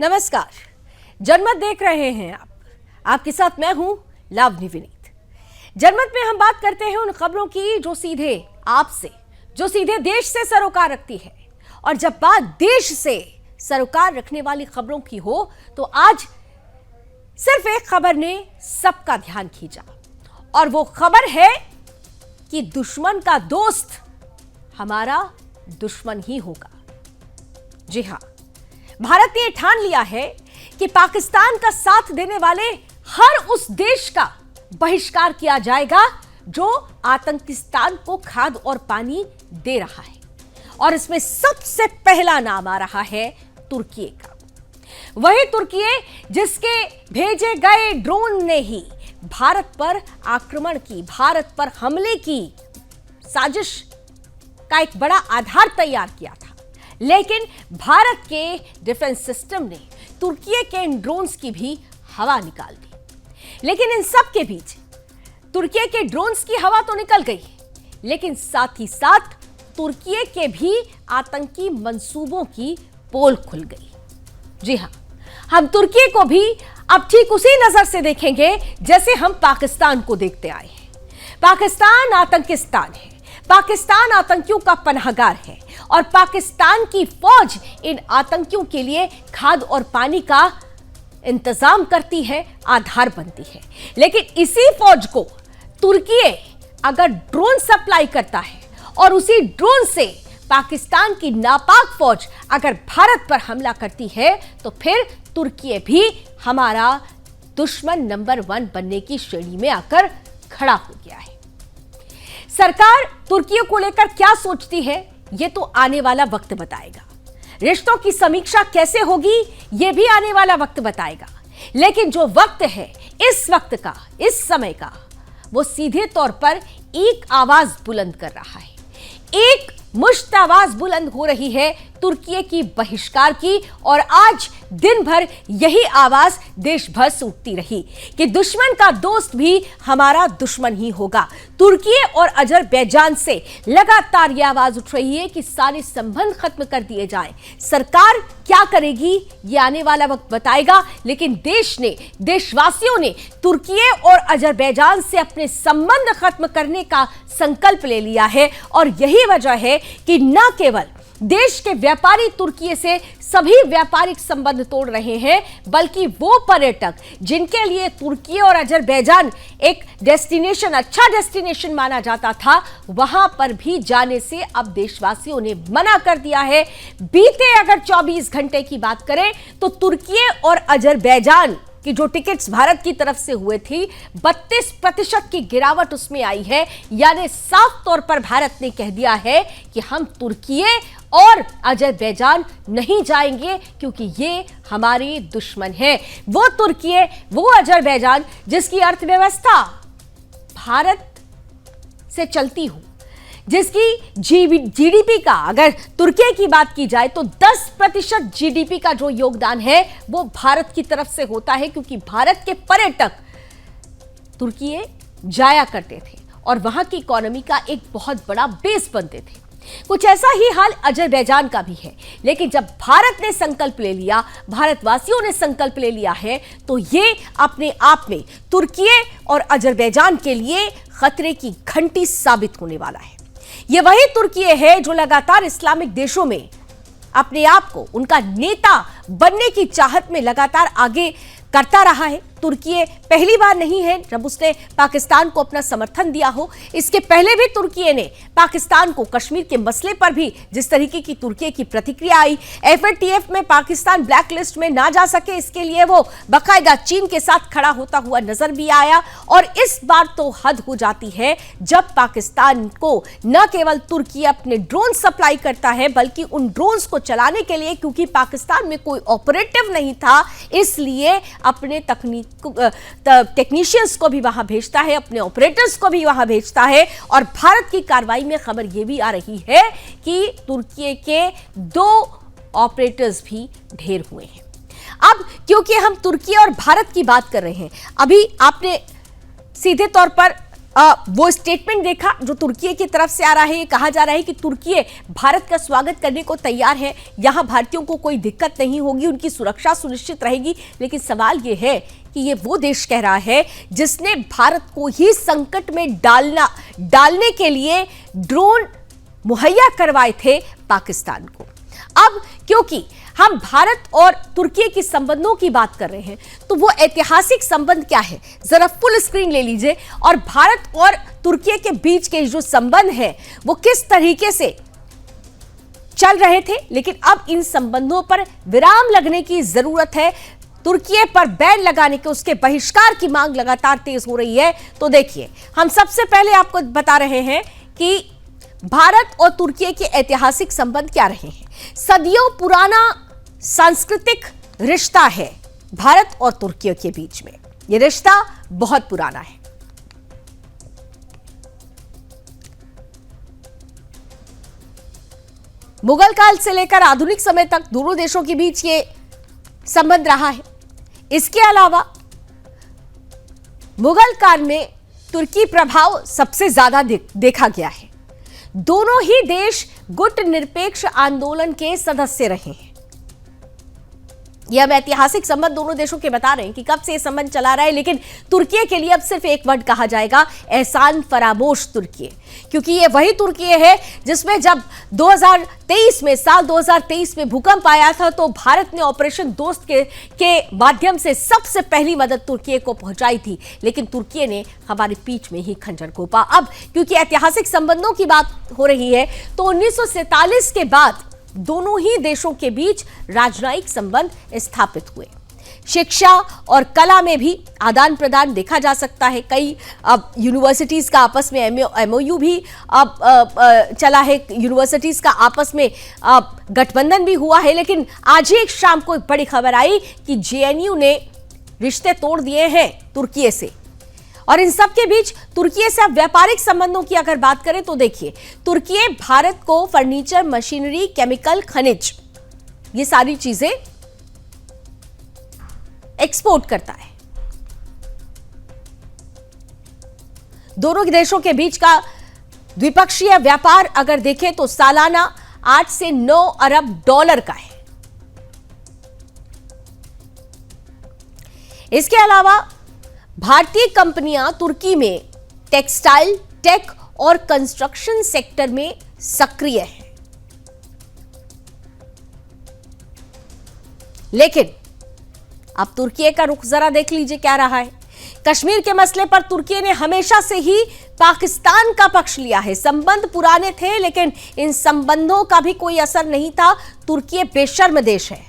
नमस्कार, जनमत देख रहे हैं आप। आपके साथ मैं हूं लावनी विनीत। जनमत में हम बात करते हैं उन खबरों की जो सीधे आपसे, जो सीधे देश से सरोकार रखती है। और जब बात देश से सरोकार रखने वाली खबरों की हो तो आज सिर्फ एक खबर ने सबका ध्यान खींचा, और वो खबर है कि दुश्मन का दोस्त हमारा दुश्मन ही होगा। जी हां, भारत ने ठान लिया है कि पाकिस्तान का साथ देने वाले हर उस देश का बहिष्कार किया जाएगा जो आतंकिस्तान को खाद्य और पानी दे रहा है। और इसमें सबसे पहला नाम आ रहा है तुर्की का। वही तुर्की जिसके भेजे गए ड्रोन ने ही भारत पर आक्रमण की, भारत पर हमले की साजिश का एक बड़ा आधार तैयार किया था। लेकिन भारत के डिफेंस सिस्टम ने तुर्की के इन ड्रोन्स की भी हवा निकाल दी। लेकिन इन सब के बीच तुर्की के ड्रोन्स की हवा तो निकल गई, लेकिन साथ ही साथ तुर्की के भी आतंकी मंसूबों की पोल खुल गई। जी हां, हम तुर्की को भी अब ठीक उसी नजर से देखेंगे जैसे हम पाकिस्तान को देखते आए हैं। पाकिस्तान आतंकिस्तान है, पाकिस्तान आतंकियों का पनाहगार है, और पाकिस्तान की फौज इन आतंकियों के लिए खाद्य और पानी का इंतजाम करती है, आधार बनती है। लेकिन इसी फौज को तुर्की अगर ड्रोन सप्लाई करता है और उसी ड्रोन से पाकिस्तान की नापाक फौज अगर भारत पर हमला करती है तो फिर तुर्की भी हमारा दुश्मन नंबर 1 बनने की श्रेणी में आकर खड़ा हो गया है। सरकार तुर्की को लेकर क्या सोचती है ये तो आने वाला वक्त बताएगा। रिश्तों की समीक्षा कैसे होगी ये भी आने वाला वक्त बताएगा। लेकिन जो वक्त है, इस वक्त का, इस समय का, वो सीधे तौर पर एक आवाज बुलंद कर रहा है। एक मुश्त आवाज बुलंद हो रही है तुर्की की बहिष्कार की, और आज दिन भर यही आवाज देश भर से उठती रही कि दुश्मन का दोस्त भी हमारा दुश्मन ही होगा। तुर्की और अजरबैजान से लगातार यह आवाज उठ रही है कि सारे संबंध खत्म कर दिए जाएं। सरकार क्या करेगी ये आने वाला वक्त बताएगा। लेकिन देश ने, देशवासियों ने तुर्की और अजरबैजान से अपने संबंध खत्म करने का संकल्प ले लिया है। और यही वजह है कि न केवल देश के व्यापारी तुर्की से सभी व्यापारिक संबंध तोड़ रहे हैं, बल्कि वो पर्यटक जिनके लिए तुर्की और अजरबैजान एक डेस्टिनेशन, अच्छा डेस्टिनेशन माना जाता था, वहां पर भी जाने से अब देशवासियों ने मना कर दिया है। बीते अगर 24 घंटे की बात करें तो तुर्की और अजरबैजान कि जो टिकट्स भारत की तरफ से हुए थी 32% की गिरावट उसमें आई है। यानी साफ तौर पर भारत ने कह दिया है कि हम तुर्की और अजरबैजान नहीं जाएंगे क्योंकि ये हमारे दुश्मन हैं। वो तुर्की, वो अजरबैजान जिसकी अर्थव्यवस्था भारत से चलती हो, जिसकी जीडीपी का, अगर तुर्की की बात की जाए तो 10% जीडीपी का जो योगदान है वो भारत की तरफ से होता है, क्योंकि भारत के पर्यटक तुर्की जाया करते थे और वहां की इकोनॉमी का एक बहुत बड़ा बेस बनते थे। कुछ ऐसा ही हाल अजरबैजान का भी है। लेकिन जब भारत ने संकल्प ले लिया, भारतवासियों ने संकल्प ले लिया है, तो ये अपने आप में तुर्की और अजरबैजान के लिए खतरे की घंटी साबित होने वाला है। ये वही तुर्की है जो लगातार इस्लामिक देशों में अपने आप को उनका नेता बनने की चाहत में लगातार आगे करता रहा है। तुर्की पहली बार नहीं है जब उसने पाकिस्तान को अपना समर्थन दिया हो। इसके पहले भी तुर्की ने पाकिस्तान को कश्मीर के मसले पर भी जिस तरीके की तुर्की की प्रतिक्रिया आई, एफएटीएफ में पाकिस्तान ब्लैक लिस्ट में ना जा सके इसके लिए वो बाकायदा चीन के साथ खड़ा होता हुआ नजर भी आया। और इस बार तो हद हो जाती है जब पाकिस्तान को न केवल तुर्की अपने ड्रोन सप्लाई करता है, बल्कि उन ड्रोन्स को चलाने के लिए, क्योंकि पाकिस्तान में कोई ऑपरेटिव नहीं था, इसलिए अपने टेक्नीशियंस को भी वहां भेजता है, अपने ऑपरेटर्स को भी वहां भेजता है। और भारत की कार्रवाई में खबर यह भी आ रही है कि तुर्की के 2 ऑपरेटर्स भी ढेर हुए हैं। अब क्योंकि हम तुर्की और भारत की बात कर रहे हैं, अभी आपने सीधे तौर पर वो स्टेटमेंट देखा जो तुर्की की तरफ से आ रहा है। ये कहा जा रहा है कि तुर्की भारत का स्वागत करने को तैयार है, यहां भारतीयों को कोई दिक्कत नहीं होगी, उनकी सुरक्षा सुनिश्चित रहेगी। लेकिन सवाल ये है कि ये वो देश कह रहा है जिसने भारत को ही संकट में डालने के लिए ड्रोन मुहैया करवाए थे पाकिस्तान को। अब क्योंकि हम भारत और तुर्की के संबंधों की बात कर रहे हैं, तो वो ऐतिहासिक संबंध क्या है, जरा फुल स्क्रीन ले लीजिए और भारत और तुर्की के बीच के जो संबंध है वो किस तरीके से चल रहे थे। लेकिन अब इन संबंधों पर विराम लगने की जरूरत है। तुर्की पर बैन लगाने के, उसके बहिष्कार की मांग लगातार तेज हो रही है। तो देखिए, हम सबसे पहले आपको बता रहे हैं कि भारत और तुर्की के ऐतिहासिक संबंध क्या रहे हैं। सदियों पुराना सांस्कृतिक रिश्ता है भारत और तुर्की के बीच में। यह रिश्ता बहुत पुराना है। मुगल काल से लेकर आधुनिक समय तक दोनों देशों के बीच ये संबंध रहा है। इसके अलावा मुगल काल में तुर्की प्रभाव सबसे ज्यादा देखा गया है। दोनों ही देश गुट निरपेक्ष आंदोलन के सदस्य रहे हैं। यह हम ऐतिहासिक संबंध दोनों देशों के बता रहे हैं कि कब से यह संबंध चला रहा है। लेकिन तुर्की के लिए अब सिर्फ एक वर्ड कहा जाएगा, एहसान फरामोश तुर्की, क्योंकि यह वही तुर्की है जिसमें जब 2023 में साल 2023 में भूकंप आया था तो भारत ने ऑपरेशन दोस्त के माध्यम से सबसे पहली मदद तुर्की को पहुंचाई थी। लेकिन तुर्की ने हमारी पीठ में ही खंजर घोंपा। अब क्योंकि ऐतिहासिक संबंधों की बात हो रही है तो 1947 के बाद दोनों ही देशों के बीच राजनयिक संबंध स्थापित हुए। शिक्षा और कला में भी आदान प्रदान देखा जा सकता है। कई अब यूनिवर्सिटीज का आपस में एमओयू भी अब चला है, यूनिवर्सिटीज का आपस में गठबंधन भी हुआ है। लेकिन आज ही एक शाम को एक बड़ी खबर आई कि जेएनयू ने रिश्ते तोड़ दिए हैं तुर्की से। और इन सब के बीच तुर्की से व्यापारिक संबंधों की अगर बात करें तो देखिए, तुर्की भारत को फर्नीचर, मशीनरी, केमिकल, खनिज, ये सारी चीजें एक्सपोर्ट करता है। दोनों देशों के बीच का द्विपक्षीय व्यापार अगर देखें तो सालाना 8 से 9 अरब डॉलर का है। इसके अलावा भारतीय कंपनियां तुर्की में टेक्सटाइल, टेक और कंस्ट्रक्शन सेक्टर में सक्रिय हैं। लेकिन अब तुर्की का रुख जरा देख लीजिए क्या रहा है। कश्मीर के मसले पर तुर्की ने हमेशा से ही पाकिस्तान का पक्ष लिया है। संबंध पुराने थे लेकिन इन संबंधों का भी कोई असर नहीं था। तुर्की बेशर्म देश है,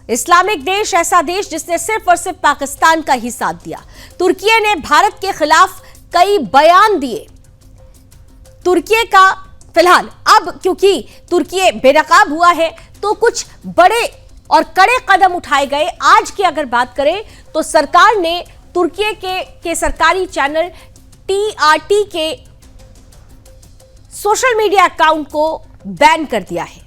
इस्लामिक देश, ऐसा देश जिसने सिर्फ और सिर्फ पाकिस्तान का ही साथ दिया। तुर्की ने भारत के खिलाफ कई बयान दिए। तुर्की का फिलहाल अब क्योंकि तुर्की बेनकाब हुआ है तो कुछ बड़े और कड़े कदम उठाए गए। आज की अगर बात करें तो सरकार ने तुर्की के सरकारी चैनल टीआरटी के सोशल मीडिया अकाउंट को बैन कर दिया है।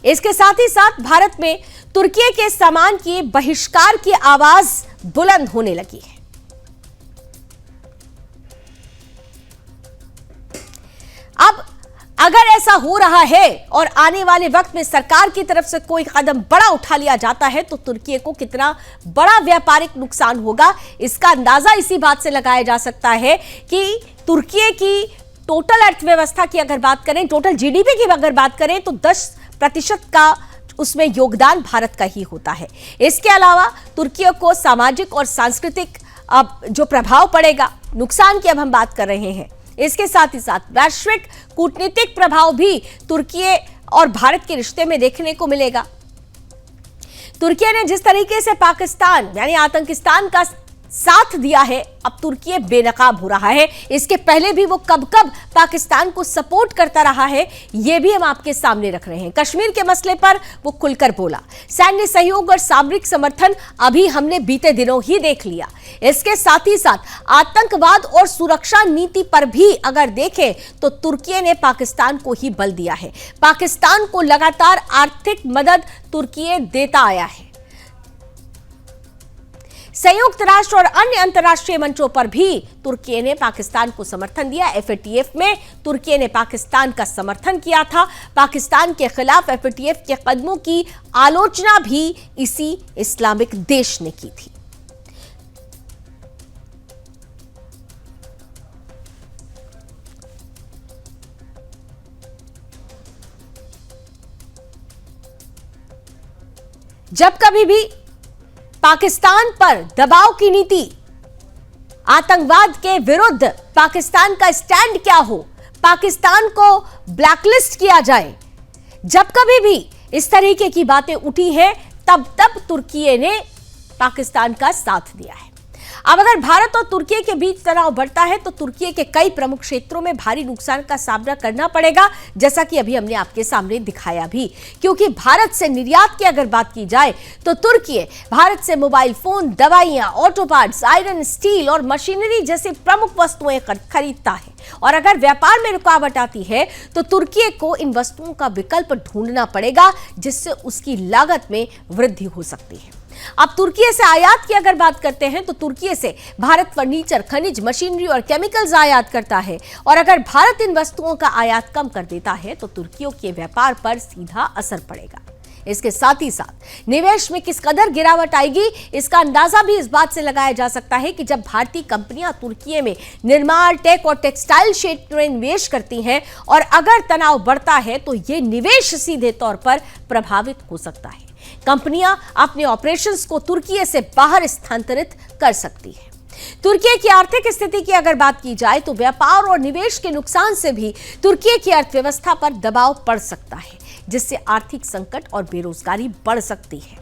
इसके साथ ही साथ भारत में तुर्की के सामान के बहिष्कार की आवाज बुलंद होने लगी है। अब अगर ऐसा हो रहा है और आने वाले वक्त में सरकार की तरफ से कोई कदम बड़ा उठा लिया जाता है तो तुर्की को कितना बड़ा व्यापारिक नुकसान होगा, इसका अंदाजा इसी बात से लगाया जा सकता है कि तुर्की की टोटल अर्थव्यवस्था की अगर बात करें, टोटल जीडीपी की अगर बात करें तो 10% का उसमें योगदान भारत का ही होता है। इसके अलावा तुर्की को सामाजिक और सांस्कृतिक अब जो प्रभाव पड़ेगा, नुकसान की अब हम बात कर रहे हैं। इसके साथ ही साथ वैश्विक कूटनीतिक प्रभाव भी तुर्की और भारत के रिश्ते में देखने को मिलेगा। तुर्की ने जिस तरीके से पाकिस्तान यानी आतंकिस्तान का साथ दिया है, अब तुर्की बेनकाब हो रहा है। इसके पहले भी वो कब पाकिस्तान को सपोर्ट करता रहा है, ये भी हम आपके सामने रख रहे हैं। कश्मीर के मसले पर वो खुलकर बोला। सैन्य सहयोग और सामरिक समर्थन अभी हमने बीते दिनों ही देख लिया। इसके साथ ही साथ आतंकवाद और सुरक्षा नीति पर भी अगर देखें तो तुर्की ने पाकिस्तान को ही बल दिया है। पाकिस्तान को लगातार आर्थिक मदद तुर्की देता आया है। संयुक्त राष्ट्र और अन्य अंतर्राष्ट्रीय मंचों पर भी तुर्की ने पाकिस्तान को समर्थन दिया। एफएटीएफ में तुर्की ने पाकिस्तान का समर्थन किया था। पाकिस्तान के खिलाफ एफएटीएफ के कदमों की आलोचना भी इसी इस्लामिक देश ने की थी। जब कभी भी पाकिस्तान पर दबाव की नीति, आतंकवाद के विरुद्ध पाकिस्तान का स्टैंड क्या हो, पाकिस्तान को ब्लैकलिस्ट किया जाए, जब कभी भी इस तरीके की बातें उठी हैं, तब तुर्की ने पाकिस्तान का साथ दिया है। अब अगर भारत और तुर्की के बीच तनाव बढ़ता है तो तुर्की के कई प्रमुख क्षेत्रों में भारी नुकसान का सामना करना पड़ेगा, जैसा कि अभी हमने आपके सामने दिखाया भी। क्योंकि भारत से निर्यात की अगर बात की जाए तो तुर्की भारत से मोबाइल फोन, दवाइयां, ऑटो पार्ट्स, आयरन, स्टील और मशीनरी जैसी प्रमुख वस्तुएं खरीदता है। और अगर व्यापार में रुकावट आती है तो तुर्की को इन वस्तुओं का विकल्प ढूंढना पड़ेगा, जिससे उसकी लागत में वृद्धि हो सकती है। अब तुर्की से आयात की अगर बात करते हैं तो तुर्की से भारत फर्नीचर, खनिज, मशीनरी और केमिकल्स आयात करता है। और अगर भारत इन वस्तुओं का आयात कम कर देता है तो तुर्की के व्यापार पर सीधा असर पड़ेगा। इसके साथ ही साथ निवेश में किस कदर गिरावट आएगी, इसका अंदाजा भी इस बात से लगाया जा सकता है कि जब भारतीय कंपनियां तुर्की में निर्माण, टेक और टेक्सटाइल क्षेत्र में निवेश करती हैं और अगर तनाव बढ़ता है तो यह निवेश सीधे तौर पर प्रभावित हो सकता है। कंपनियां अपने ऑपरेशंस को तुर्की से बाहर स्थानांतरित कर सकती है। तुर्की की आर्थिक स्थिति की अगर बात की जाए तो व्यापार और निवेश के नुकसान से भी तुर्की की अर्थव्यवस्था पर दबाव पड़ सकता है, जिससे आर्थिक संकट और बेरोजगारी बढ़ सकती है।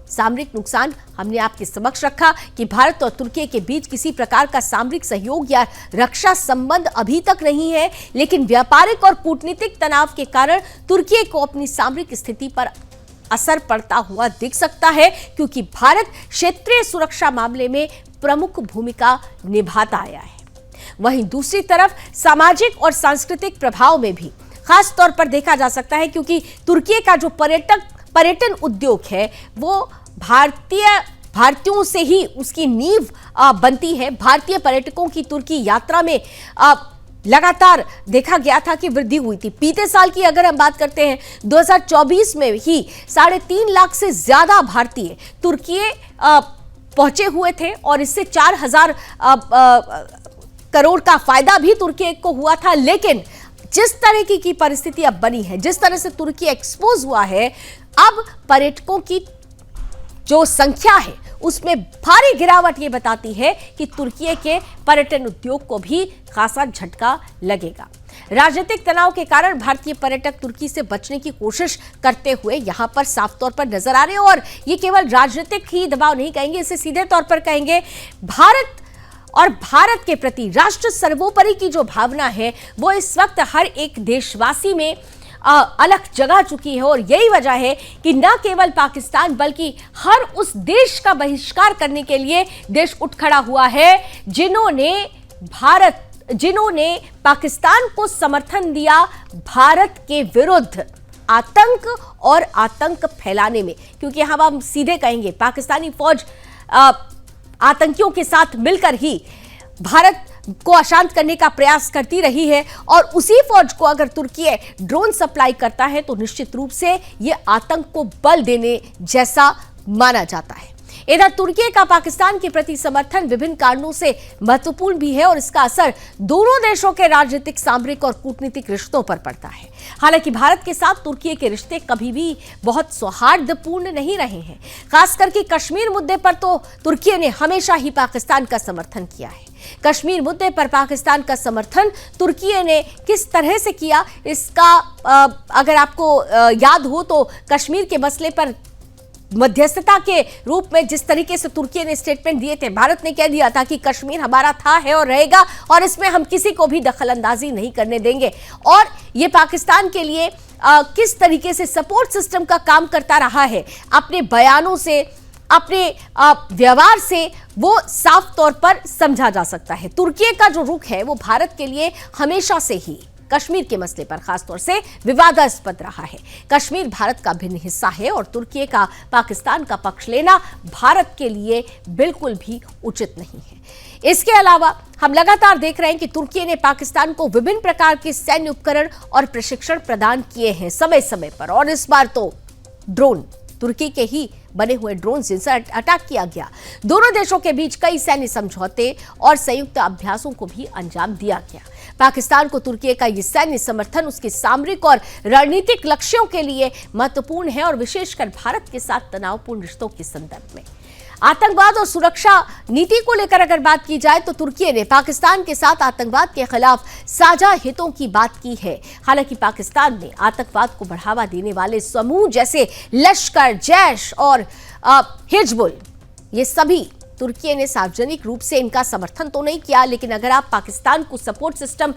सामरिक नुकसान हमने आपके समक्ष रखा कि भारत और तुर्की के बीच किसी प्रकार का सामरिक सहयोग या रक्षा संबंध अभी तक नहीं है, लेकिन व्यापारिक और कूटनीतिक तनाव के कारण तुर्की को अपनी सामरिक स्थिति पर असर पड़ता हुआ दिख सकता है, क्योंकि भारत क्षेत्रीय सुरक्षा मामले में प्रमुख भूमिका निभाता आया है। वहीं दूसरी तरफ सामाजिक और सांस्कृतिक प्रभाव में भी खास तौर पर देखा जा सकता है, क्योंकि तुर्की का जो पर्यटन उद्योग है वो भारतीयों से ही उसकी नींव बनती है। भारतीय पर्यटकों की तुर्की यात्रा में लगातार देखा गया था कि वृद्धि हुई थी। बीते साल की अगर हम बात करते हैं 2024 में ही 3.5 लाख से ज्यादा भारतीय तुर्की पहुंचे हुए थे और इससे 4,000 करोड़ का फायदा भी तुर्की को हुआ था। लेकिन जिस तरह की परिस्थिति अब बनी है, जिस तरह से तुर्की एक्सपोज हुआ है, अब पर्यटकों की जो संख्या है उसमें भारी गिरावट ये बताती है कि तुर्की के पर्यटन उद्योग को भी खासा झटका लगेगा। राजनीतिक तनाव के कारण भारतीय पर्यटक तुर्की से बचने की कोशिश करते हुए यहां पर साफ तौर पर नजर आ रहे हैं। और ये केवल राजनीतिक ही दबाव नहीं कहेंगे, इसे सीधे तौर पर कहेंगे भारत के प्रति राष्ट्र सर्वोपरि की जो भावना है वो इस वक्त हर एक देशवासी में अलग जगह चुकी है। और यही वजह है कि न केवल पाकिस्तान बल्कि हर उस देश का बहिष्कार करने के लिए देश उठ खड़ा हुआ है जिन्होंने पाकिस्तान को समर्थन दिया भारत के विरुद्ध आतंक और आतंक फैलाने में। क्योंकि हम सीधे कहेंगे पाकिस्तानी फौज आतंकियों के साथ मिलकर ही भारत को अशांत करने का प्रयास करती रही है, और उसी फौज को अगर तुर्की ड्रोन सप्लाई करता है तो निश्चित रूप से यह आतंक को बल देने जैसा माना जाता है। इधर तुर्की का पाकिस्तान के प्रति समर्थन विभिन्न कारणों से महत्वपूर्ण भी है और इसका असर दोनों देशों के राजनीतिक, सामरिक और कूटनीतिक रिश्तों पर पड़ता है। हालांकि भारत के साथ तुर्की के रिश्ते कभी भी बहुत सौहार्दपूर्ण नहीं रहे हैं। खास करके कश्मीर मुद्दे पर तो तुर्की ने हमेशा ही पाकिस्तान का समर्थन किया है। कश्मीर मुद्दे पर पाकिस्तान का समर्थन तुर्की ने किस तरह से किया, इसका अगर आपको याद हो तो कश्मीर के मसले पर मध्यस्थता के रूप में जिस तरीके से तुर्की ने स्टेटमेंट दिए थे, भारत ने कह दिया था कि कश्मीर हमारा था, है और रहेगा और इसमें हम किसी को भी दखलंदाजी नहीं करने देंगे। और ये पाकिस्तान के लिए किस तरीके से सपोर्ट सिस्टम का काम करता रहा है, अपने बयानों से, अपने व्यवहार से वो साफ तौर पर समझा जा सकता है। तुर्की का जो रुख है वो भारत के लिए हमेशा से ही कश्मीर के मसले पर खासतौर से विवादास्पद रहा है। कश्मीर भारत का भिन्न हिस्सा है और तुर्की का पाकिस्तान का पक्ष लेना भारत के लिए बिल्कुल भी उचित नहीं है। इसके अलावा हम लगातार देख रहे हैं कि तुर्की ने पाकिस्तान को विभिन्न प्रकार के सैन्य उपकरण और प्रशिक्षण प्रदान किए हैं समय समय पर, और इस बार तो ड्रोन, तुर्की के ही बने हुए ड्रोन जिनसे अटैक किया गया। दोनों देशों के बीच कई सैन्य समझौते और संयुक्त अभ्यासों को भी अंजाम दिया गया। पाकिस्तान को तुर्की का ये सैन्य समर्थन उसके सामरिक और रणनीतिक लक्ष्यों के लिए महत्वपूर्ण है, और विशेषकर भारत के साथ तनावपूर्ण रिश्तों के संदर्भ में। आतंकवाद और सुरक्षा नीति को लेकर अगर बात की जाए तो तुर्की ने पाकिस्तान के साथ आतंकवाद के खिलाफ साझा हितों की बात की है। हालांकि पाकिस्तान ने आतंकवाद को बढ़ावा देने वाले समूह जैसे लश्कर, जैश और हिजबुल, ये सभी तुर्की ने सार्वजनिक रूप से इनका समर्थन तो नहीं किया, लेकिन अगर आप पाकिस्तान को सपोर्ट सिस्टम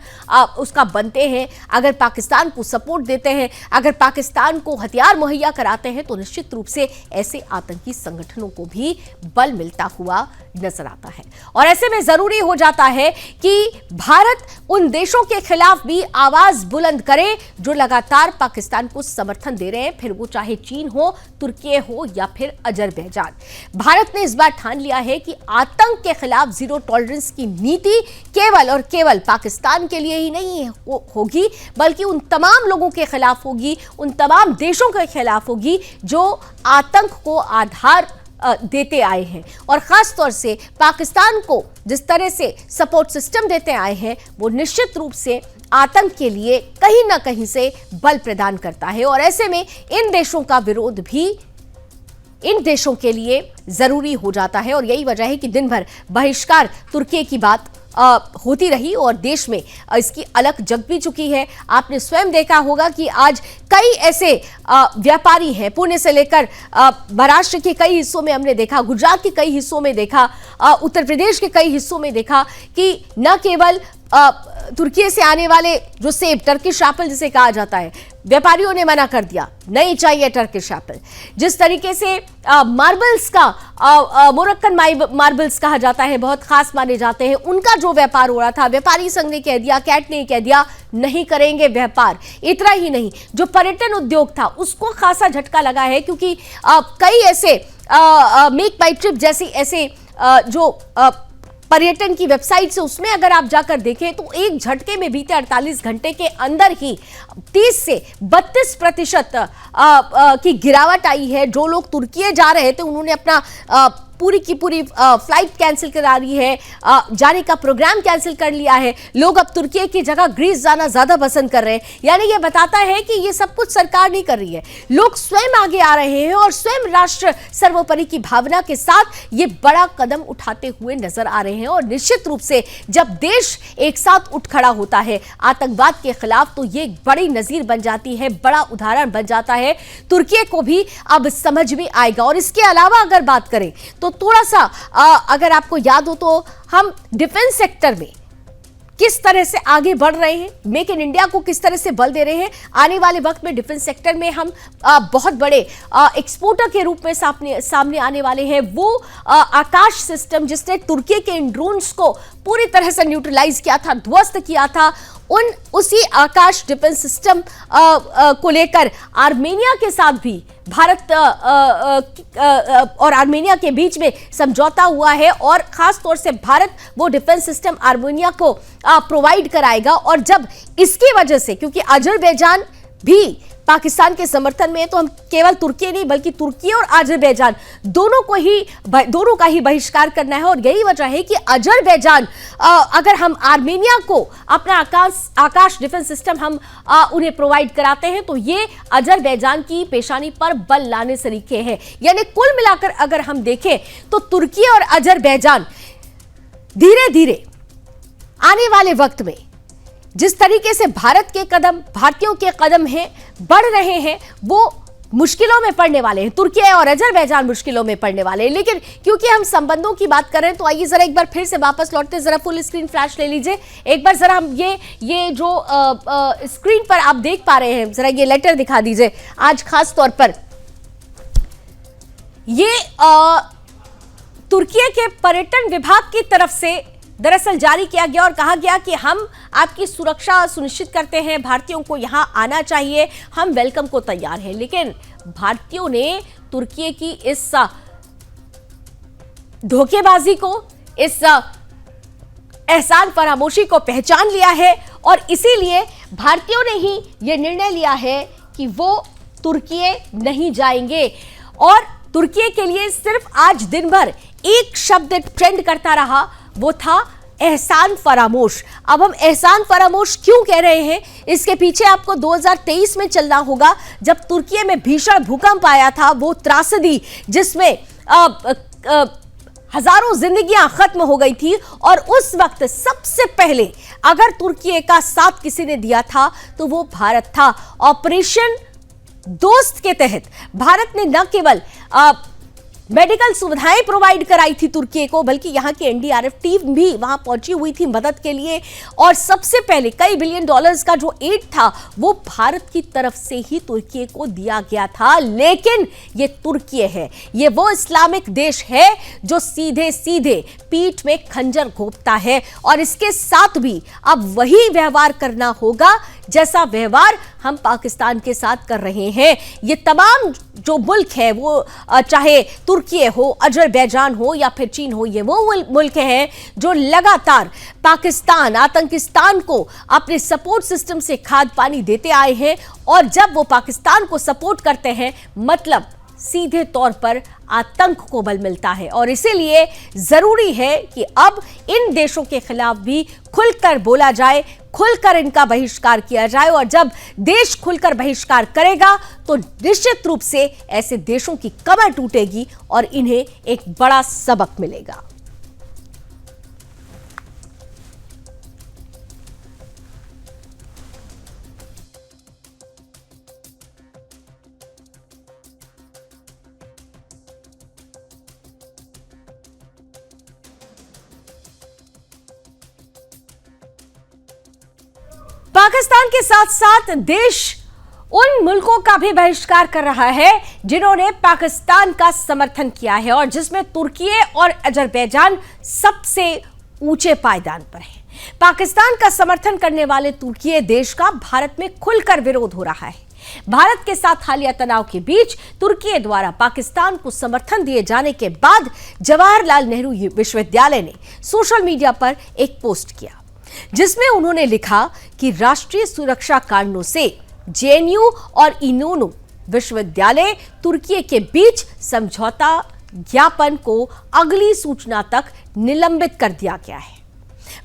उसका बनते हैं, अगर पाकिस्तान को सपोर्ट देते हैं, अगर पाकिस्तान को हथियार मुहैया कराते हैं, तो निश्चित रूप से ऐसे आतंकी संगठनों को भी बल मिलता हुआ नजर आता है। और ऐसे में जरूरी हो जाता है कि भारत उन देशों के खिलाफ भी आवाज बुलंद करे जो लगातार पाकिस्तान को समर्थन दे रहे हैं, फिर वो चाहे चीन हो, तुर्की हो या फिर अजरबैजान। भारत ने इस बार ठान लिया है कि आतंक के खिलाफ जीरो टॉलरेंस की नीति केवल और केवल पाकिस्तान के लिए ही नहीं होगी, बल्कि उन तमाम लोगों के खिलाफ होगी, उन तमाम देशों के खिलाफ होगी जो आतंक को आधार देते आए हैं, और खास तौर से पाकिस्तान को जिस तरह से सपोर्ट सिस्टम देते आए हैं, वो निश्चित रूप से आतंक के लिए कहीं ना कहीं से बल प्रदान करता है। और ऐसे में इन देशों का विरोध भी इन देशों के लिए जरूरी हो जाता है, और यही वजह है कि दिन भर बहिष्कार तुर्की की बात होती रही और देश में इसकी अलग जग भी चुकी है। आपने स्वयं देखा होगा कि आज कई ऐसे व्यापारी हैं, पुणे से लेकर महाराष्ट्र के कई हिस्सों में हमने देखा, गुजरात के कई हिस्सों में देखा, उत्तर प्रदेश के कई हिस्सों में देखा कि न केवल तुर्की से आने वाले जो सेब, टर्किश एप्पल जिसे कहा जाता है, व्यापारियों ने मना कर दिया, नहीं चाहिए टर्किश एप्पल। जिस तरीके से मार्बल्स का मोरक्कन मार्बल्स कहा जाता है, बहुत खास माने जाते हैं, उनका जो व्यापार हो रहा था, व्यापारी संघ ने कह दिया, कैट ने कह दिया, नहीं करेंगे व्यापार। इतना ही नहीं, जो पर्यटन उद्योग था उसको खासा झटका लगा है, क्योंकि कई ऐसे मेक माई ट्रिप जैसी ऐसे जो पर्यटन की वेबसाइट से, उसमें अगर आप जाकर देखें तो एक झटके में बीते 48 घंटे के अंदर ही 30 से 32% की गिरावट आई है। जो लोग तुर्की जा रहे थे उन्होंने अपना पूरी की पूरी फ्लाइट कैंसिल करा ली है, जाने का प्रोग्राम कैंसिल कर लिया है। लोग अब तुर्की की जगह ग्रीस जाना ज्यादा पसंद कर रहे हैं। यानी ये बताता है कि ये सब कुछ सरकार नहीं कर रही है, लोग स्वयं आगे आ रहे हैं और स्वयं राष्ट्र सर्वोपरि की भावना के साथ ये बड़ा कदम उठाते हुए नजर आ रहे हैं। और निश्चित रूप से जब देश एक साथ उठ खड़ा होता है आतंकवाद के खिलाफ, तो ये बड़ी नजीर बन जाती है, बड़ा उदाहरण बन जाता है। तुर्की को भी अब समझ में आएगा। और इसके अलावा अगर बात करें तो थोड़ा सा अगर आपको याद हो तो हम डिफेंस सेक्टर में किस तरह से आगे बढ़ रहे हैं, मेक इन इंडिया को किस तरह से बल दे रहे हैं। आने वाले वक्त में डिफेंस सेक्टर में हम बहुत बड़े एक्सपोर्टर के रूप में सामने आने वाले हैं। वो आकाश सिस्टम जिसने तुर्की के इन ड्रोन्स को पूरी तरह से न्यूट्रलाइज किया था, ध्वस्त किया था, उसी आकाश डिफेंस सिस्टम को लेकर आर्मेनिया के साथ भी भारत और आर्मेनिया के बीच में समझौता हुआ है, और खास तौर से भारत वो डिफेंस सिस्टम आर्मेनिया को प्रोवाइड कराएगा। और जब इसकी वजह से, क्योंकि अजरबैजान भी पाकिस्तान के समर्थन में है, तो हम केवल तुर्की नहीं बल्कि तुर्की और अजरबैजान दोनों का ही बहिष्कार करना है। और यही वजह है कि अजरबैजान अगर हम आर्मेनिया को अपना आकाश डिफेंस सिस्टम हम उन्हें प्रोवाइड कराते हैं, तो ये अजरबैजान की पेशानी पर बल लाने तरीके हैं। यानी कुल मिलाकर अगर हम देखें तो तुर्की और अजरबैजान धीरे धीरे आने वाले वक्त में जिस तरीके से भारत के कदम, भारतीयों के कदम हैं, बढ़ रहे हैं, वो मुश्किलों में पड़ने वाले हैं। तुर्की और अजरबैजान मुश्किलों में पड़ने वाले हैं। लेकिन क्योंकि हम संबंधों की बात कर रहे हैं, तो आइए जरा एक बार फिर से वापस लौटते हैं। जरा फुल स्क्रीन फ्लैश ले लीजिए एक बार, जरा हम ये जो स्क्रीन पर आप देख पा रहे हैं, जरा ये लेटर दिखा दीजिए। आज खास तौर पर ये तुर्की के पर्यटन विभाग की तरफ से दरअसल जारी किया गया और कहा गया कि हम आपकी सुरक्षा सुनिश्चित करते हैं, भारतीयों को यहां आना चाहिए, हम वेलकम को तैयार हैं। लेकिन भारतीयों ने तुर्की की इस धोखेबाजी को, इस एहसान फरामोशी को पहचान लिया है और इसीलिए भारतीयों ने ही यह निर्णय लिया है कि वो तुर्की नहीं जाएंगे। और तुर्की के लिए सिर्फ आज दिन भर एक शब्द ट्रेंड करता रहा, वो था एहसान फरामोश। अब हम एहसान फरामोश क्यों कह रहे हैं, इसके पीछे आपको 2023 में चलना होगा, जब तुर्की में भीषण भूकंप आया था, वो त्रासदी जिसमें हजारों जिंदगियां खत्म हो गई थी। और उस वक्त सबसे पहले अगर तुर्की का साथ किसी ने दिया था तो वो भारत था। ऑपरेशन दोस्त के तहत भारत ने न केवल मेडिकल सुविधाएं प्रोवाइड कराई थी तुर्की को, बल्कि यहां की एनडीआरएफ टीम भी वहां पहुंची हुई थी मदद के लिए। और सबसे पहले कई बिलियन डॉलर्स का जो एड था वो भारत की तरफ से ही तुर्की को दिया गया था। लेकिन ये तुर्की है, ये वो इस्लामिक देश है जो सीधे सीधे पीठ में खंजर घोंपता है और इसके साथ भी अब वही व्यवहार करना होगा जैसा व्यवहार हम पाकिस्तान के साथ कर रहे हैं। ये तमाम जो मुल्क है, वो चाहे तुर्की हो, अजरबैजान हो या फिर चीन हो, ये वो मुल्क हैं जो लगातार पाकिस्तान, आतंकिस्तान को अपने सपोर्ट सिस्टम से खाद पानी देते आए हैं। और जब वो पाकिस्तान को सपोर्ट करते हैं, मतलब सीधे तौर पर आतंक को बल मिलता है। और इसीलिए जरूरी है कि अब इन देशों के खिलाफ भी खुलकर बोला जाए, खुलकर इनका बहिष्कार किया जाए। और जब देश खुलकर बहिष्कार करेगा तो निश्चित रूप से ऐसे देशों की कमर टूटेगी और इन्हें एक बड़ा सबक मिलेगा। पाकिस्तान के साथ साथ देश उन मुल्कों का भी बहिष्कार कर रहा है जिन्होंने पाकिस्तान का समर्थन किया है और जिसमें तुर्की और अजरबैजान सबसे ऊंचे पायदान पर है। पाकिस्तान का समर्थन करने वाले तुर्की देश का भारत में खुलकर विरोध हो रहा है। भारत के साथ हालिया तनाव के बीच तुर्की द्वारा पाकिस्तान को समर्थन दिए जाने के बाद जवाहरलाल नेहरू विश्वविद्यालय ने सोशल मीडिया पर एक पोस्ट किया जिसमें उन्होंने लिखा कि राष्ट्रीय सुरक्षा कारणों से जेएनयू और इनोनु विश्वविद्यालय तुर्की के बीच समझौता ज्ञापन को अगली सूचना तक निलंबित कर दिया गया है।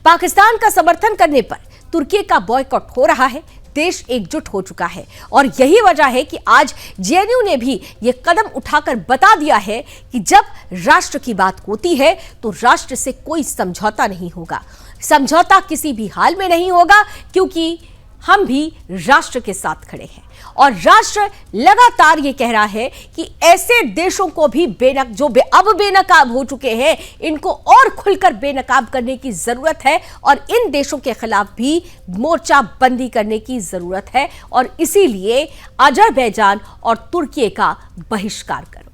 पाकिस्तान का समर्थन करने पर तुर्की का बॉयकॉट हो रहा है, देश एकजुट हो चुका है और यही वजह है कि आज जेएनयू ने भी यह कदम उठाकर बता दिया है कि जब राष्ट्र की बात होती है तो राष्ट्र से कोई समझौता नहीं होगा, समझौता किसी भी हाल में नहीं होगा, क्योंकि हम भी राष्ट्र के साथ खड़े हैं। और राष्ट्र लगातार ये कह रहा है कि ऐसे देशों को भी जो अब बेनकाब हो चुके हैं, इनको और खुलकर बेनकाब करने की जरूरत है और इन देशों के खिलाफ भी मोर्चाबंदी करने की जरूरत है। और इसीलिए अजरबैजान और तुर्की का बहिष्कार करो।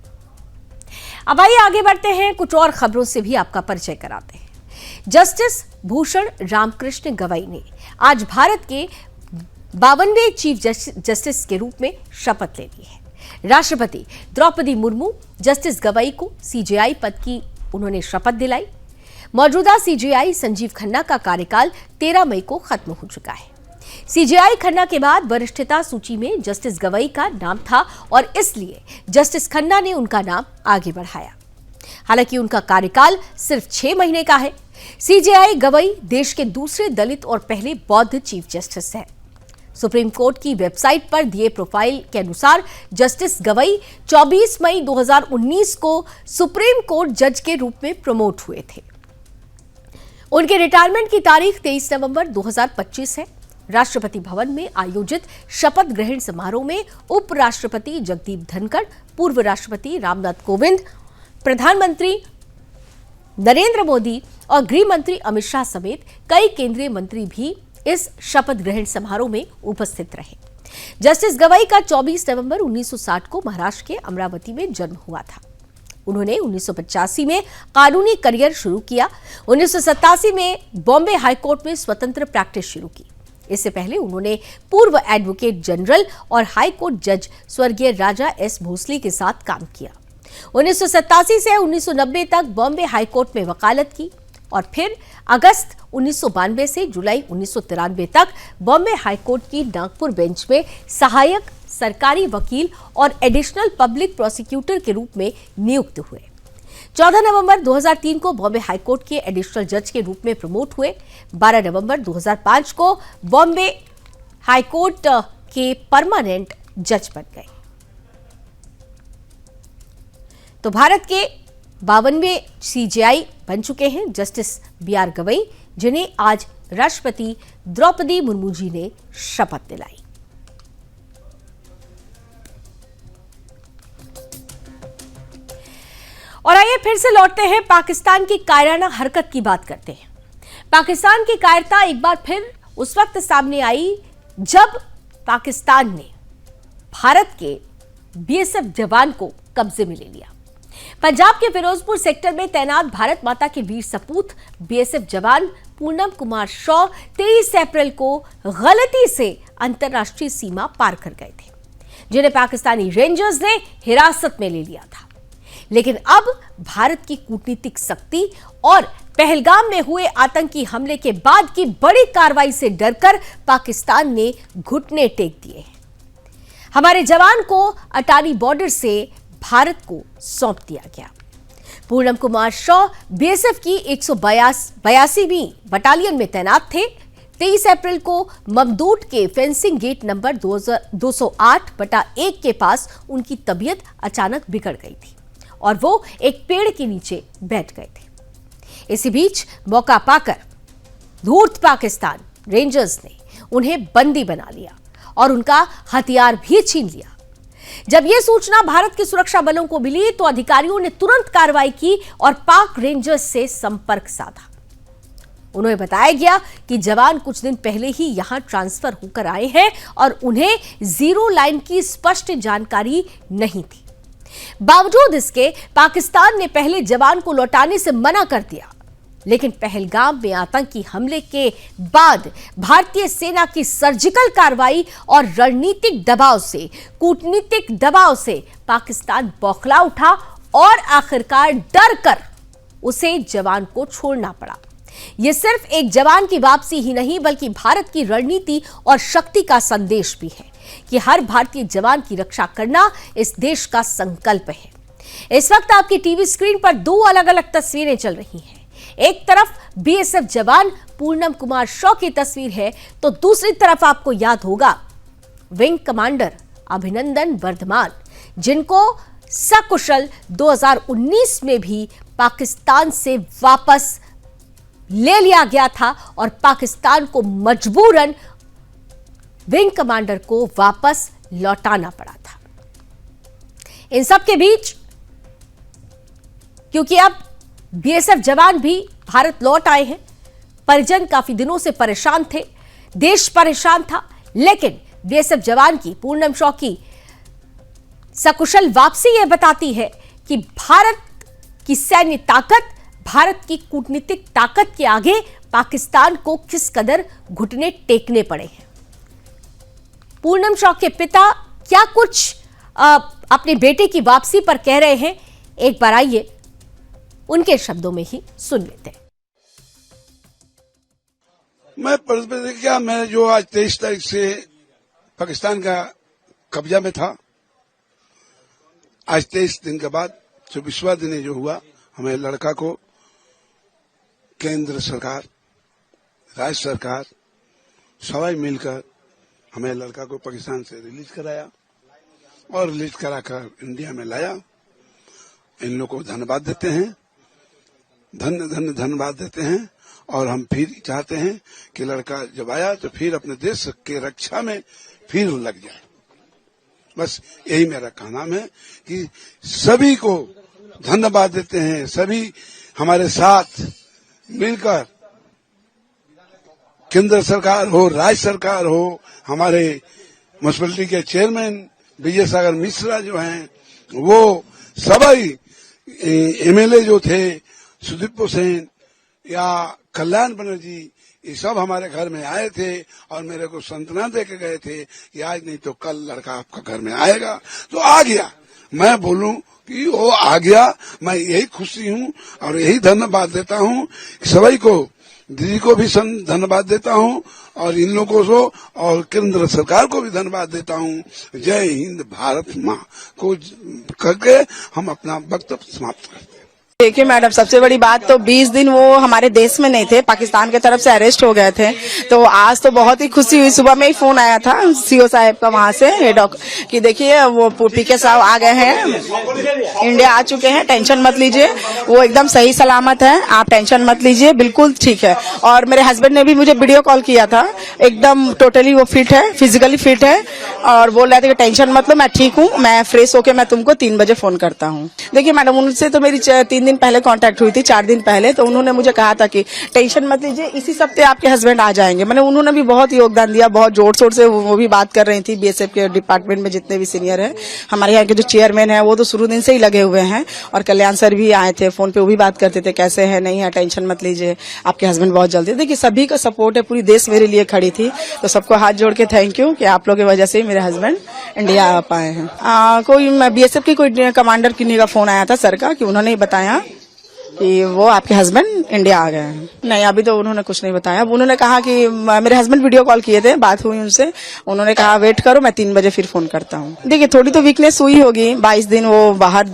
अब आइए आगे बढ़ते हैं, कुछ और खबरों से भी आपका परिचय कराते हैं। जस्टिस भूषण रामकृष्ण गवई ने आज भारत के 52वें चीफ जस्टिस के रूप में शपथ ले ली है। राष्ट्रपति द्रौपदी मुर्मू जस्टिस गवई को सीजेआई पद की उन्होंने शपथ दिलाई। मौजूदा सीजेआई संजीव खन्ना का कार्यकाल 13 मई को खत्म हो चुका है। सीजेआई खन्ना के बाद वरिष्ठता सूची में जस्टिस गवई का नाम था और इसलिए जस्टिस खन्ना ने उनका नाम आगे बढ़ाया। हालांकि उनका कार्यकाल सिर्फ 6 महीने का है। सीजेआई गवई देश के दूसरे दलित और पहले बौद्ध चीफ जस्टिस हैं। सुप्रीम कोर्ट की वेबसाइट पर दिए प्रोफाइल के अनुसार जस्टिस गवई 24 मई 2019 को सुप्रीम कोर्ट जज के रूप में प्रमोट हुए थे। उनके रिटायरमेंट की तारीख 23 नवंबर 2025 है। राष्ट्रपति भवन में आयोजित शपथ ग्रहण समारोह में उपराष्ट्रपति जगदीप धनखड़, पूर्व राष्ट्रपति रामनाथ कोविंद, प्रधानमंत्री नरेंद्र मोदी और गृह मंत्री अमित शाह समेत कई केंद्रीय मंत्री भी इस शपथ ग्रहण समारोह में उपस्थित रहे। जस्टिस गवई का 24 नवंबर 1960 को महाराष्ट्र के अमरावती में जन्म हुआ था। उन्होंने 1985 में कानूनी करियर शुरू किया। 1987 में बॉम्बे हाईकोर्ट में स्वतंत्र प्रैक्टिस शुरू की। इससे पहले उन्होंने पूर्व एडवोकेट जनरल और हाईकोर्ट जज स्वर्गीय राजा एस भोसले के साथ काम किया। 1987 से 1990 तक बॉम्बे हाईकोर्ट में वकालत की और फिर अगस्त 1992 से जुलाई 1993 तक बॉम्बे हाईकोर्ट की नागपुर बेंच में सहायक सरकारी वकील और एडिशनल पब्लिक प्रोसिक्यूटर के रूप में नियुक्त हुए। 14 नवंबर 2003 को बॉम्बे हाईकोर्ट के एडिशनल जज के रूप में प्रमोट हुए। 12 नवंबर 2005 को बॉम्बे हाईकोर्ट के परमानेंट जज बन गए। तो भारत के 52वें सीजेआई बन चुके हैं जस्टिस बी.आर. गवई, जिन्हें आज राष्ट्रपति द्रौपदी मुर्मू जी ने शपथ दिलाई। और आइए फिर से लौटते हैं, पाकिस्तान की कायराना हरकत की बात करते हैं। पाकिस्तान की कायरता एक बार फिर उस वक्त सामने आई जब पाकिस्तान ने भारत के बीएसएफ जवान को कब्जे में ले लिया। पंजाब के फिरोजपुर सेक्टर में तैनात भारत माता के वीर सपूत बीएसएफ जवान पूनम कुमार शॉ 23 अप्रैल को गलती से अंतर्राष्ट्रीय सीमा पार कर गए थे, जिन्हें पाकिस्तानी रेंजर्स ने हिरासत में ले लिया था। लेकिन अब भारत की कूटनीतिक शक्ति और पहलगाम में हुए आतंकी हमले के बाद की बड़ी कार्रवाई से डरकर पाकिस्तान ने घुटने टेक दिए हैं। हमारे जवान को अटारी बॉर्डर से भारत को सौंप दिया गया। पूनम कुमार शॉ बीएसएफ की 182वीं बटालियन में तैनात थे। 23 अप्रैल को ममदूट के फेंसिंग गेट नंबर 208/1 के पास उनकी तबीयत अचानक बिगड़ गई थी और वो एक पेड़ के नीचे बैठ गए थे। इसी बीच मौका पाकर धूर्त पाकिस्तान रेंजर्स ने उन्हें बंदी बना लिया और उनका हथियार भी छीन लिया। जब यह सूचना भारत के सुरक्षा बलों को मिली तो अधिकारियों ने तुरंत कार्रवाई की और पाक रेंजर्स से संपर्क साधा। उन्हें बताया गया कि जवान कुछ दिन पहले ही यहां ट्रांसफर होकर आए हैं और उन्हें जीरो लाइन की स्पष्ट जानकारी नहीं थी। बावजूद इसके पाकिस्तान ने पहले जवान को लौटाने से मना कर दिया, लेकिन पहलगाम में आतंकी हमले के बाद भारतीय सेना की सर्जिकल कार्रवाई और रणनीतिक दबाव से, कूटनीतिक दबाव से पाकिस्तान बौखला उठा और आखिरकार डर कर उसे जवान को छोड़ना पड़ा। यह सिर्फ एक जवान की वापसी ही नहीं बल्कि भारत की रणनीति और शक्ति का संदेश भी है कि हर भारतीय जवान की रक्षा करना इस देश का संकल्प है। इस वक्त आपकी टीवी स्क्रीन पर दो अलग अलग तस्वीरें चल रही हैं। एक तरफ बीएसएफ जवान पूनम कुमार शॉ की तस्वीर है तो दूसरी तरफ आपको याद होगा विंग कमांडर अभिनंदन वर्धमान, जिनको सकुशल 2019 में भी पाकिस्तान से वापस ले लिया गया था और पाकिस्तान को मजबूरन विंग कमांडर को वापस लौटाना पड़ा था। इन सब के बीच क्योंकि अब बीएसएफ जवान भी भारत लौट आए हैं, परिजन काफी दिनों से परेशान थे, देश परेशान था, लेकिन बीएसएफ जवान की पूनम शॉ की सकुशल वापसी यह बताती है कि भारत की सैन्य ताकत, भारत की कूटनीतिक ताकत के आगे पाकिस्तान को किस कदर घुटने टेकने पड़े हैं। पूनम शॉ के पिता क्या कुछ अपने बेटे की वापसी पर कह रहे हैं, एक बार आइए उनके शब्दों में ही सुन लेते हैं। मैं जो आज 23 तारीख से पाकिस्तान का कब्जा में था, आज 23 दिन के बाद 24वां दिन जो हुआ, हमें लड़का को केंद्र सरकार, राज्य सरकार सभी मिलकर हमें लड़का को पाकिस्तान से रिलीज कराया और रिलीज कराकर इंडिया में लाया। इन लोगों को धन्यवाद देते हैं, धन्यवाद देते हैं और हम फिर चाहते हैं कि लड़का जब आया तो फिर अपने देश के रक्षा में फिर लग जाए। बस यही मेरा कहना है कि सभी को धन्यवाद देते हैं, सभी हमारे साथ मिलकर, केंद्र सरकार हो, राज्य सरकार हो, हमारे म्युनिसिपैलिटी के चेयरमैन विजय सागर मिश्रा जो हैं, वो सभी एमएलए जो थे सुदीप सेन या कल्याण बनर्जी, ये सब हमारे घर में आए थे और मेरे को सांत्वना दे के गए थे कि आज नहीं तो कल लड़का आपका घर में आएगा। तो आ गया। मैं बोलूं कि वो आ गया, मैं यही खुशी हूं और यही धन्यवाद देता हूं सभी को, दीदी को भी धन्यवाद देता हूं और इन लोगों को और केंद्र सरकार को भी धन्यवाद देता हूं। जय हिंद भारत माँ को करके हम अपना वक्तव्य समाप्त करते हैं। देखिए मैडम, सबसे बड़ी बात तो 20 दिन वो हमारे देश में नहीं थे, पाकिस्तान की तरफ से अरेस्ट हो गए थे। तो आज तो बहुत ही खुशी हुई। सुबह में ही फोन आया था सीओ साहब का वहां से कि देखिए वो पीके साहब आ गए हैं, इंडिया आ चुके हैं, टेंशन मत लीजिए, वो एकदम सही सलामत है, आप टेंशन मत लीजिए, बिल्कुल ठीक है। और मेरे हस्बैंड ने भी मुझे वीडियो कॉल किया था, एकदम टोटली वो फिट है, फिजिकली फिट है और बोल रहे थे कि टेंशन मत लो, मैं ठीक हूँ, मैं फ्रेश होके मैं तुमको 3 बजे फोन करता हूँ। देखिए मैडम, उनसे तो मेरी 3 दिन पहले कांटेक्ट हुई थी, 4 दिन पहले। तो उन्होंने मुझे कहा था कि टेंशन मत लीजिए, इसी सप्ताह आपके हस्बैंड आ जाएंगे। मैंने उन्होंने भी बहुत योगदान दिया, बहुत जोर शोर से वो भी बात कर रही थी। बीएसएफ के डिपार्टमेंट में जितने भी सीनियर है, हमारे यहाँ के जो चेयरमैन है वो तो शुरू दिन से ही लगे हुए हैं और कल्याण सर भी आए थे, फोन पे वो भी बात करते थे कैसे है, नहीं है, टेंशन मत लीजिए, आपके हस्बैंड बहुत जल्दी। देखिए सभी का सपोर्ट है, पूरी देश मेरे लिए खड़ी थी। तो सबको हाथ जोड़ के थैंक यू कि आप लोगों की वजह से ही मेरे हस्बैंड इंडिया आ पाए हैं। कोई बीएसएफ की कोई कमांडर किन्हीं का फोन आया था सर का, कि उन्होंने बताया कि वो आपके हस्बैंड इंडिया आ गए हैं। नहीं, अभी तो उन्होंने कुछ नहीं बताया। उन्होंने कहा कि मेरे हस्बैंड वीडियो कॉल किए थे, बात हुई उनसे, उन्होंने कहा वेट करो, मैं 3 बजे फिर फोन करता हूँ। देखिए थोड़ी तो वीकनेस हुई होगी, 22 दिन वो बाहर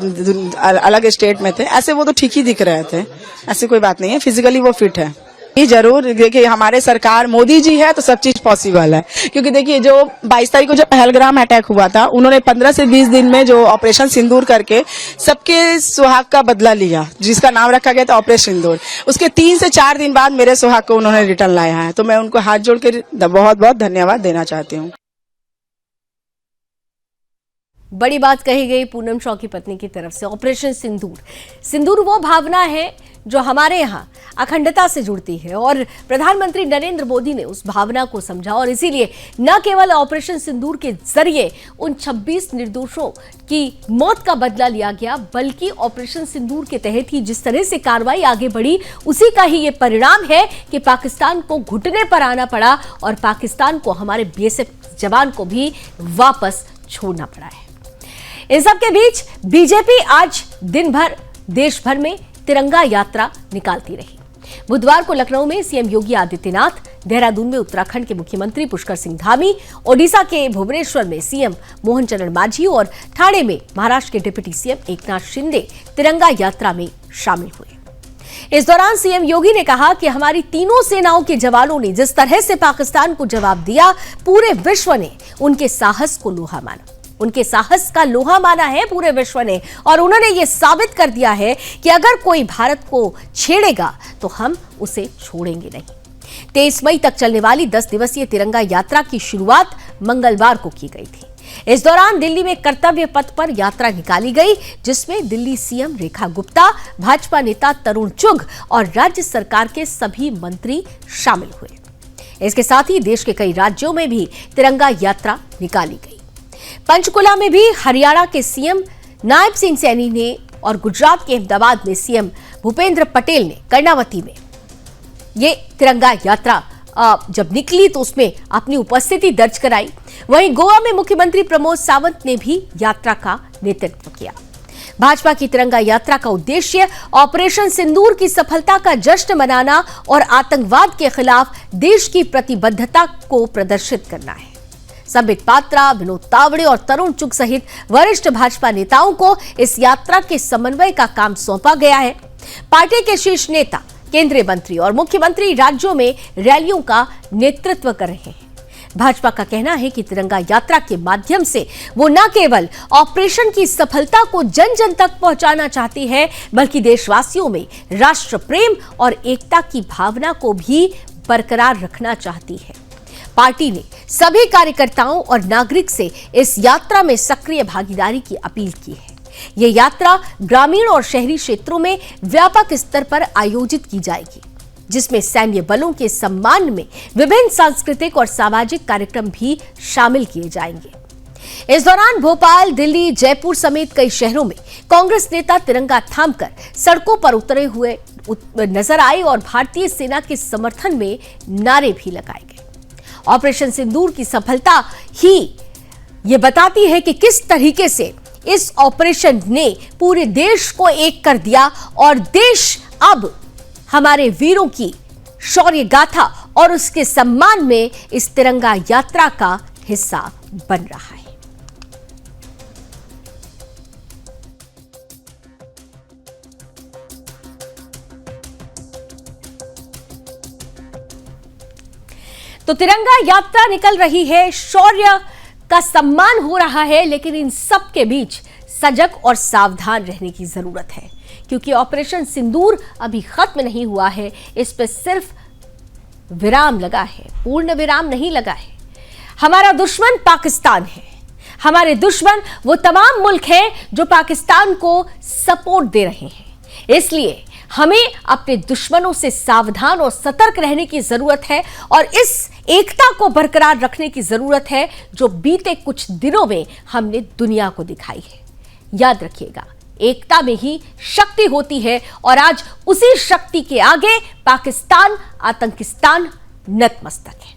अलग स्टेट में थे, ऐसे वो तो ठीक ही दिख रहे थे, ऐसी कोई बात नहीं है, फिजिकली वो फिट है। जरूर देखिए, हमारे सरकार मोदी जी है तो सब चीज पॉसिबल है। क्योंकि देखिए जो 22 तारीख को जो पहलगाम अटैक हुआ था, उन्होंने 15 से 20 दिन में जो ऑपरेशन सिंदूर करके सबके सुहाग का बदला लिया, जिसका नाम रखा गया था ऑपरेशन सिंदूर। उसके 3 से 4 दिन बाद मेरे सुहाग को उन्होंने रिटर्न लाया है। तो मैं उनको हाथ जोड़ के बहुत बहुत धन्यवाद देना चाहती हूँ। बड़ी बात कही गई पूनम शॉ की पत्नी की तरफ से। ऑपरेशन सिंदूर, सिंदूर वो भावना है जो हमारे यहाँ अखंडता से जुड़ती है और प्रधानमंत्री नरेंद्र मोदी ने उस भावना को समझा और इसीलिए न केवल ऑपरेशन सिंदूर के जरिए उन 26 निर्दोषों की मौत का बदला लिया गया, बल्कि ऑपरेशन सिंदूर के तहत ही जिस तरह से कार्रवाई आगे बढ़ी, उसी का ही ये परिणाम है कि पाकिस्तान को घुटने पर आना पड़ा और पाकिस्तान को हमारे बीएसएफ जवान को भी वापस छोड़ना पड़ा है। इन सब के बीच बीजेपी आज दिन भर देश भर में तिरंगा यात्रा निकालती रही। बुधवार को लखनऊ में सीएम योगी आदित्यनाथ, देहरादून में उत्तराखंड के मुख्यमंत्री पुष्कर सिंह धामी, ओडिशा के भुवनेश्वर में सीएम मोहन चरण मांझी और ठाणे में महाराष्ट्र के डिप्टी सीएम एकनाथ शिंदे तिरंगा यात्रा में शामिल हुए। इस दौरान सीएम योगी ने कहा कि हमारी तीनों सेनाओं के जवानों ने जिस तरह से पाकिस्तान को जवाब दिया, पूरे विश्व ने उनके साहस को लोहा माना, उनके साहस का लोहा माना है पूरे विश्व ने। और उन्होंने ये साबित कर दिया है कि अगर कोई भारत को छेड़ेगा तो हम उसे छोड़ेंगे नहीं। 23 मई तक चलने वाली 10 दिवसीय तिरंगा यात्रा की शुरुआत मंगलवार को की गई थी। इस दौरान दिल्ली में कर्तव्य पथ पर यात्रा निकाली गई, जिसमें दिल्ली सीएम रेखा गुप्ता, भाजपा नेता तरुण चुग और राज्य सरकार के सभी मंत्री शामिल हुए। इसके साथ ही देश के कई राज्यों में भी तिरंगा यात्रा निकाली गई। पंचकुला में भी हरियाणा के सीएम नायब सिंह सैनी ने और गुजरात के अहमदाबाद में सीएम भूपेंद्र पटेल ने कर्णावती में ये तिरंगा यात्रा जब निकली तो उसमें अपनी उपस्थिति दर्ज कराई। वहीं गोवा में मुख्यमंत्री प्रमोद सावंत ने भी यात्रा का नेतृत्व किया। भाजपा की तिरंगा यात्रा का उद्देश्य ऑपरेशन सिंदूर की सफलता का जश्न मनाना और आतंकवाद के खिलाफ देश की प्रतिबद्धता को प्रदर्शित करना है। संबित पात्रा, विनोद तावड़े और तरुण चुग सहित वरिष्ठ भाजपा नेताओं को इस यात्रा के समन्वय का काम सौंपा गया है। पार्टी के शीर्ष नेता, केंद्रीय मंत्री और मुख्यमंत्री राज्यों में रैलियों का नेतृत्व कर रहे हैं। भाजपा का कहना है कि तिरंगा यात्रा के माध्यम से वो न केवल ऑपरेशन की सफलता को जन जन तक पहुंचाना चाहती है, बल्कि देशवासियों में राष्ट्र प्रेम और एकता की भावना को भी बरकरार रखना चाहती है। पार्टी ने सभी कार्यकर्ताओं और नागरिक से इस यात्रा में सक्रिय भागीदारी की अपील की है। ये यात्रा ग्रामीण और शहरी क्षेत्रों में व्यापक स्तर पर आयोजित की जाएगी, जिसमें सैन्य बलों के सम्मान में विभिन्न सांस्कृतिक और सामाजिक कार्यक्रम भी शामिल किए जाएंगे। इस दौरान भोपाल, दिल्ली, जयपुर समेत कई शहरों में कांग्रेस नेता तिरंगा थामकर सड़कों पर उतरे हुए नजर आए और भारतीय सेना के समर्थन में नारे भी लगाए गए। ऑपरेशन सिंदूर की सफलता ही ये बताती है कि किस तरीके से इस ऑपरेशन ने पूरे देश को एक कर दिया और देश अब हमारे वीरों की शौर्य गाथा और उसके सम्मान में इस तिरंगा यात्रा का हिस्सा बन रहा है। तो तिरंगा यात्रा निकल रही है, शौर्य का सम्मान हो रहा है, लेकिन इन सब के बीच सजग और सावधान रहने की जरूरत है, क्योंकि ऑपरेशन सिंदूर अभी खत्म नहीं हुआ है। इस पर सिर्फ विराम लगा है, पूर्ण विराम नहीं लगा है। हमारा दुश्मन पाकिस्तान है। हमारे दुश्मन वो तमाम मुल्क हैं जो पाकिस्तान को सपोर्ट दे रहे हैं। इसलिए हमें अपने दुश्मनों से सावधान और सतर्क रहने की जरूरत है और इस एकता को बरकरार रखने की जरूरत है जो बीते कुछ दिनों में हमने दुनिया को दिखाई है। याद रखिएगा, एकता में ही शक्ति होती है और आज उसी शक्ति के आगे पाकिस्तान, आतंकिस्तान नतमस्तक है।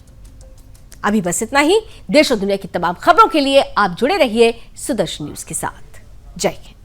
अभी बस इतना ही। देश और दुनिया की तमाम खबरों के लिए आप जुड़े रहिए सुदर्शन न्यूज के साथ। जय हिंद।